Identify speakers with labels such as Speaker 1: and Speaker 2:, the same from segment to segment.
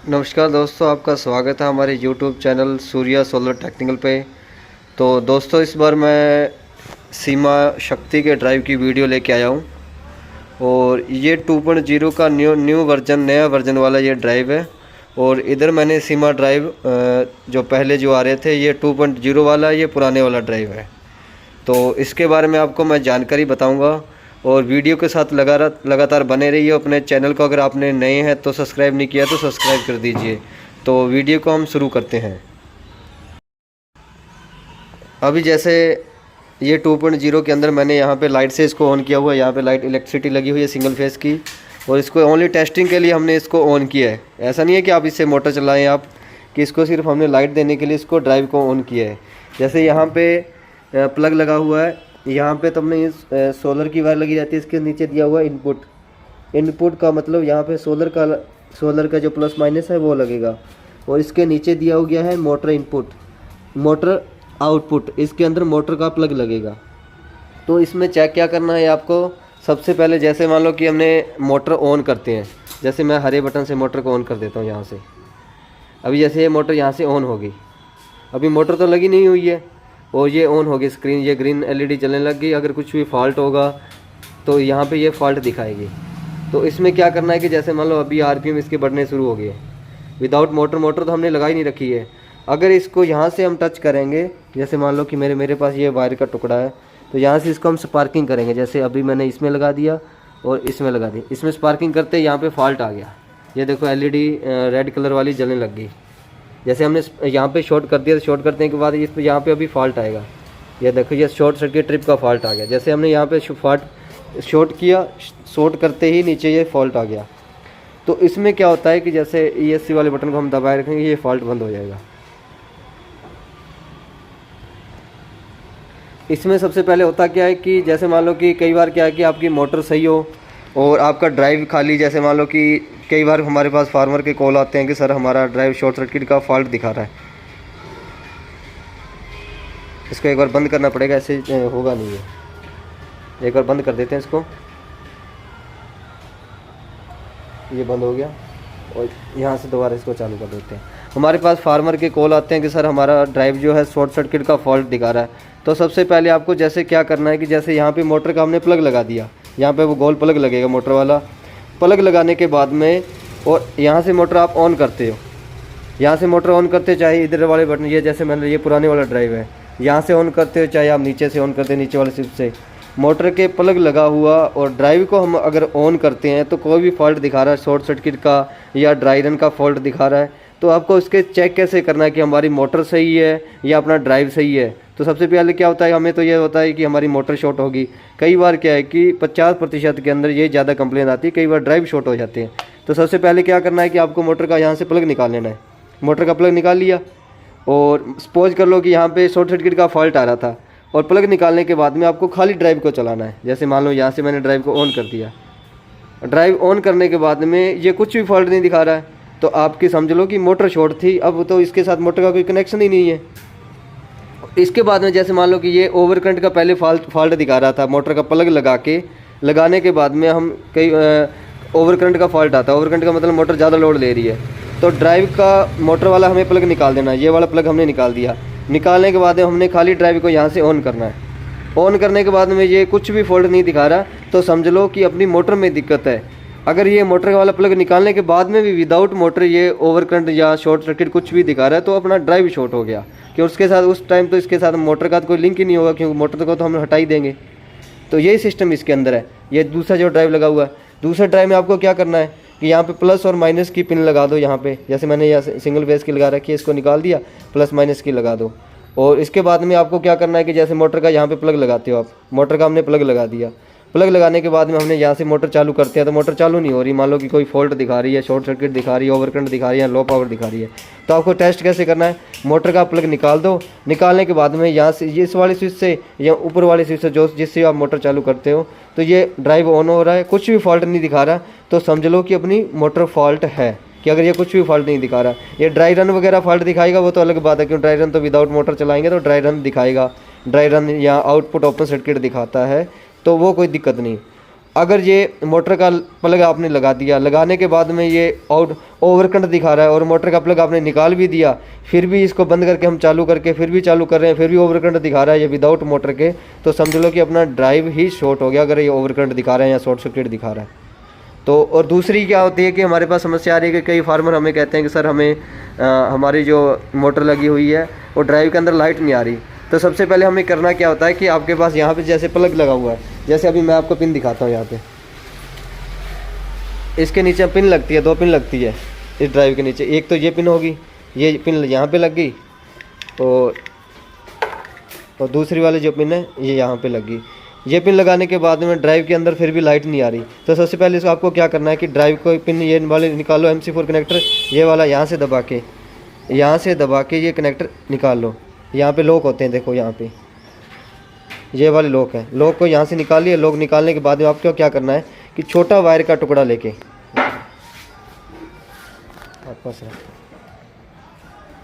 Speaker 1: नमस्कार दोस्तों, आपका स्वागत है हमारे YouTube channel Surya solar technical पे। तो दोस्तों, इस बार मैं सीमा शक्ति के ड्राइव की वीडियो लेके आया हूँ और ये 2.0 का नया वर्जन वाला ये ड्राइव है। और इधर मैंने सीमा ड्राइव जो पहले जो आ रहे थे ये 2.0 वाला, ये पुराने वाला ड्राइव है। तो इसके बारे में आपको मैं जानकारी बताऊँगा और वीडियो के साथ लगातार बने रहिए। अपने चैनल को अगर आपने नए हैं तो सब्सक्राइब नहीं किया तो सब्सक्राइब कर दीजिए। तो वीडियो को हम शुरू करते हैं। अभी जैसे ये 2.0 के अंदर मैंने यहाँ पे लाइट से इसको ऑन किया हुआ है। यहाँ पे लाइट इलेक्ट्रिसिटी लगी हुई है सिंगल फेस की, और इसको ओनली टेस्टिंग के लिए हमने इसको ऑन किया है। ऐसा नहीं है कि आप इससे मोटर चलाएँ आप, कि इसको सिर्फ हमने लाइट देने के लिए इसको ड्राइव को ऑन किया है। जैसे यहाँ पे प्लग लगा हुआ है, यहाँ पे तो हमने इस सोलर की वायर लगी जाती है। इसके नीचे दिया हुआ है इनपुट का मतलब यहाँ पे सोलर का जो प्लस माइनस है वो लगेगा। और इसके नीचे दिया हो गया है मोटर आउटपुट। इसके अंदर मोटर का प्लग लगेगा। तो इसमें चेक क्या करना है आपको। सबसे पहले जैसे मान लो कि हमने मोटर ऑन करते हैं, जैसे मैं हरे बटन से मोटर को ऑन कर देता हूँ यहाँ से। अभी जैसे ये मोटर यहाँ से ऑन होगी, अभी मोटर तो लगी नहीं हुई है और ये ऑन होगी स्क्रीन, ये ग्रीन एलईडी चलने लग गई। अगर कुछ भी फॉल्ट होगा तो यहाँ पे ये फॉल्ट दिखाएगी। तो इसमें क्या करना है कि जैसे मान लो अभी आरपीएम इसके बढ़ने शुरू हो गए विदाउट मोटर तो हमने लगाई नहीं रखी है। अगर इसको यहाँ से हम टच करेंगे, जैसे मान लो कि मेरे पास ये वायर का टुकड़ा है, तो यहाँ से इसको हम स्पार्किंग करेंगे। जैसे अभी मैंने इसमें लगा दिया और इसमें लगा दी, इसमें स्पार्किंग करते यहाँ पर फॉल्ट आ गया। ये देखो एलईडी रेड कलर वाली जलने लग गई। जैसे हमने यहाँ पे शॉर्ट कर दिया, तो शॉर्ट करने के बाद इस पर यहाँ पे अभी फॉल्ट आएगा। ये देखो ये शॉर्ट सर्किट ट्रिप का फॉल्ट आ गया। जैसे हमने यहाँ पे शॉर्ट किया, शॉर्ट करते ही नीचे ये फॉल्ट आ गया। तो इसमें क्या होता है कि जैसे ESC वाले बटन को हम दबाए रखेंगे, ये फॉल्ट बंद हो जाएगा। इसमें सबसे पहले होता क्या है कि जैसे मान लो कि कई बार क्या है कि आपकी मोटर सही हो और आपका ड्राइव खाली, जैसे मान लो कि कई बार हमारे पास फार्मर के कॉल आते हैं कि सर हमारा ड्राइव शॉर्ट सर्किट का फॉल्ट दिखा रहा है। इसको एक बार बंद करना पड़ेगा, ऐसे होगा नहीं है। एक बार बंद कर देते हैं इसको, ये बंद हो गया और यहाँ से दोबारा इसको चालू कर देते हैं। हमारे पास फार्मर के कॉल आते हैं कि सर हमारा ड्राइव जो है शॉर्ट सर्किट का फॉल्ट दिखा रहा है। तो सबसे पहले आपको जैसे क्या करना है कि जैसे यहाँ पे मोटर का हमने प्लग लगा दिया, यहाँ पे वो गोल प्लग लगेगा मोटर वाला। प्लग लगाने के बाद में और यहाँ से मोटर आप ऑन करते हो, यहाँ से मोटर ऑन करते चाहे इधर वाले बटन, ये जैसे मैंने ये पुराने वाला ड्राइव है, यहाँ से ऑन करते हो चाहे आप नीचे से ऑन करते हैं, नीचे वाले स्विच से। मोटर के प्लग लगा हुआ और ड्राइव को हम अगर ऑन करते हैं तो कोई भी फॉल्ट दिखा रहा है शॉर्ट सर्किट का या ड्राई रन का फॉल्ट दिखा रहा है, तो आपको इसके चेक कैसे करना है कि हमारी मोटर सही है या अपना ड्राइव सही है। तो सबसे पहले क्या होता है, हमें तो ये होता है कि हमारी मोटर शॉर्ट होगी। कई बार क्या है कि 50% के अंदर ये ज़्यादा कंप्लेन आती है, कई बार ड्राइव शॉर्ट हो जाते हैं। तो सबसे पहले क्या करना है कि आपको मोटर का यहाँ से प्लग निकाल लेना है। मोटर का प्लग निकाल लिया और सपोज कर लो कि यहाँ पे शॉर्ट सर्किट का फॉल्ट आ रहा था, और प्लग निकालने के बाद में आपको खाली ड्राइव को चलाना है। जैसे मान लो यहाँ से मैंने ड्राइव को ऑन कर दिया, ड्राइव ऑन करने के बाद में ये कुछ भी फॉल्ट नहीं दिखा रहा है, तो आपकी समझ लो कि मोटर शॉर्ट थी। अब तो इसके साथ मोटर का कोई कनेक्शन ही नहीं है। इसके बाद में जैसे मान लो कि ये ओवर करंट का पहले फॉल्ट दिखा रहा था, मोटर का प्लग लगाने के बाद में हम कई ओवर करंट का फॉल्ट आता है। ओवर करंट का मतलब मोटर ज़्यादा लोड ले रही है, तो ड्राइव का मोटर वाला हमें प्लग निकाल देना है। ये वाला प्लग हमने निकाल दिया। निकालने के बाद हमने खाली ड्राइव को यहाँ से ऑन करना है। ऑन करने के बाद में ये कुछ भी फॉल्ट नहीं दिखा रहा, तो समझ लो कि अपनी मोटर में दिक्कत है। अगर ये मोटर वाला प्लग निकालने के बाद में भी विदाउट मोटर ये ओवर करंट या शॉर्ट सर्किट कुछ भी दिखा रहा है, तो अपना ड्राइव शॉर्ट हो गया। कि उसके साथ उस टाइम तो इसके साथ मोटर का तो कोई लिंक ही नहीं होगा, क्योंकि मोटर को तो हम हटा ही देंगे। तो यही सिस्टम इसके अंदर है। ये दूसरा जो ड्राइव लगा हुआ है, दूसरे ड्राइव में आपको क्या करना है कि यहाँ पे प्लस और माइनस की पिन लगा दो। यहाँ पे जैसे मैंने यहाँ सिंगल फेस की लगा रखी है, इसको निकाल दिया, प्लस माइनस की लगा दो। और इसके बाद में आपको क्या करना है कि जैसे मोटर का यहाँ पे प्लग लगाते हो आप, मोटर का हमने प्लग लगा दिया। प्लग लगाने के बाद में हमने यहाँ से मोटर चालू करते हैं, तो मोटर चालू नहीं हो रही। मान लो कि कोई फॉल्ट दिखा रही है, शॉर्ट सर्किट दिखा रही है, ओवर करंट दिखा रही है, लो पावर दिखा रही है। तो आपको टेस्ट कैसे करना है, मोटर का प्लग निकाल दो। निकालने के बाद में यहाँ से इस वाले स्विच से या ऊपर वाले स्विच से जिससे आप मोटर चालू करते हो, तो ये ड्राइव ऑन हो रहा है, कुछ भी फॉल्ट नहीं दिखा रहा, तो समझ लो कि अपनी मोटर फॉल्ट है। कि अगर ये कुछ भी फॉल्ट नहीं दिखा रहा, ये ड्राई रन वगैरह फॉल्ट दिखाएगा वो तो अलग बात है, क्योंकि ड्राई रन तो विदाउट मोटर चलाएंगे तो ड्राई रन दिखाएगा। ड्राई रन या आउटपुट ओपन सर्किट दिखाता है, तो वो कोई दिक्कत नहीं। अगर ये मोटर का प्लग आपने लगा दिया, लगाने के बाद में ये ओवरकरंट दिखा रहा है और मोटर का प्लग आपने निकाल भी दिया, फिर भी इसको बंद करके हम चालू करके फिर भी चालू कर रहे हैं, फिर भी ओवरकरंट दिखा रहा है ये विदाउट मोटर के, तो समझ लो कि अपना ड्राइव ही शॉर्ट हो गया अगर ये ओवरकरंट दिखा रहा है या शॉर्ट सर्किट दिखा रहा है। तो और दूसरी क्या होती है कि हमारे पास समस्या आ रही है कि कई फार्मर हमें कहते हैं कि सर हमें हमारी जो मोटर लगी हुई है वो ड्राइव के अंदर लाइट नहीं आ रही। तो सबसे पहले हमें करना क्या होता है कि आपके पास यहाँ पे जैसे प्लग लगा हुआ है, जैसे अभी मैं आपको पिन दिखाता हूँ, यहाँ पे इसके नीचे पिन लगती है, 2 पिन लगती है इस ड्राइव के नीचे। एक तो ये पिन होगी, ये पिन यहाँ पे लग गई, और दूसरी वाली जो पिन है ये यहाँ पे लग गई। ये पिन लगाने के बाद में ड्राइव के अंदर फिर भी लाइट नहीं आ रही। तो सबसे पहले इसको आपको क्या करना है कि ड्राइव को पिन ये वाले निकालो, MC4 कनेक्टर ये वाला यहाँ से दबा के ये कनेक्टर निकाल लो। यहाँ पे लॉक होते हैं, देखो यहाँ पे ये वाले लॉक है, लॉक को यहाँ से निकाल लिए। लॉक निकालने के बाद में आपको क्या करना है कि छोटा वायर का टुकड़ा लेके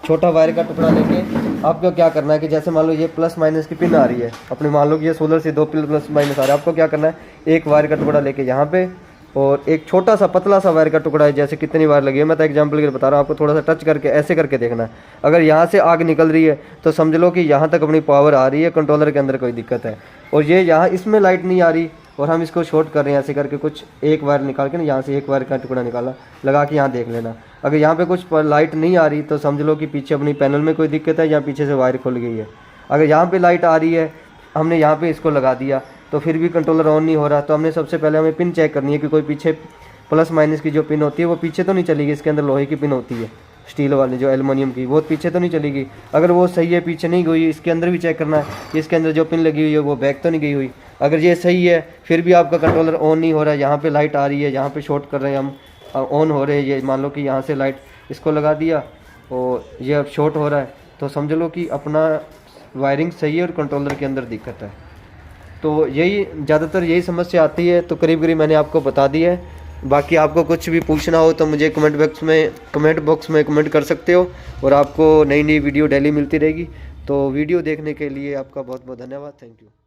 Speaker 1: छोटा वायर का टुकड़ा लेके आपको क्या करना है कि जैसे मान लो ये प्लस माइनस की पिन आ रही है अपने, मान लो कि ये सोलर से 2 प्लस माइनस आ रहा है, आपको क्या करना है एक वायर का टुकड़ा लेके यहाँ पे, और एक छोटा सा पतला सा वायर का टुकड़ा है, जैसे कितनी वायर लगी है मैं तो एग्जांपल के लिए बता रहा हूँ, आपको थोड़ा सा टच करके ऐसे करके देखना है। अगर यहाँ से आग निकल रही है तो समझ लो कि यहाँ तक अपनी पावर आ रही है, कंट्रोलर के अंदर कोई दिक्कत है। और ये यहाँ इसमें लाइट नहीं आ रही और हम इसको शॉर्ट कर रहे हैं ऐसे करके, कुछ एक वायर निकाल के ना यहाँ से एक वायर का टुकड़ा निकाला, लगा के यहाँ देख लेना। अगर यहाँ पे कुछ लाइट नहीं आ रही तो समझ लो कि पीछे अपनी पैनल में कोई दिक्कत है या पीछे से वायर खुल गई है। अगर यहाँ पे लाइट आ रही है, हमने यहाँ पे इसको लगा दिया तो फिर भी कंट्रोलर ऑन नहीं हो रहा, तो हमने सबसे पहले हमें पिन चेक करनी है कि कोई पीछे प्लस माइनस की जो पिन होती है वो पीछे तो नहीं चलेगी। इसके अंदर लोहे की पिन होती है, स्टील वाली जो एल्युमिनियम की, वो पीछे तो नहीं चलेगी। अगर वो सही है, पीछे नहीं गई, इसके अंदर भी चेक करना है कि इसके अंदर जो पिन लगी हुई है वो बैक तो नहीं गई हुई। अगर ये सही है फिर भी आपका कंट्रोलर ऑन नहीं हो रहा है, यहाँ पे लाइट आ रही है, यहाँ पे शॉर्ट कर रहे हैं हम, ऑन हो रहे हैं, ये मान लो कि यहाँ से लाइट इसको लगा दिया और ये अब शॉर्ट हो रहा है, तो समझ लो कि अपना वायरिंग सही है और कंट्रोलर के अंदर दिक्कत है। तो यही ज़्यादातर यही समस्या आती है। तो करीब करीब मैंने आपको बता दी है। बाकी आपको कुछ भी पूछना हो तो मुझे कमेंट बॉक्स में कमेंट कर सकते हो, और आपको नई नई वीडियो डेली मिलती रहेगी। तो वीडियो देखने के लिए आपका बहुत बहुत धन्यवाद। Thank you.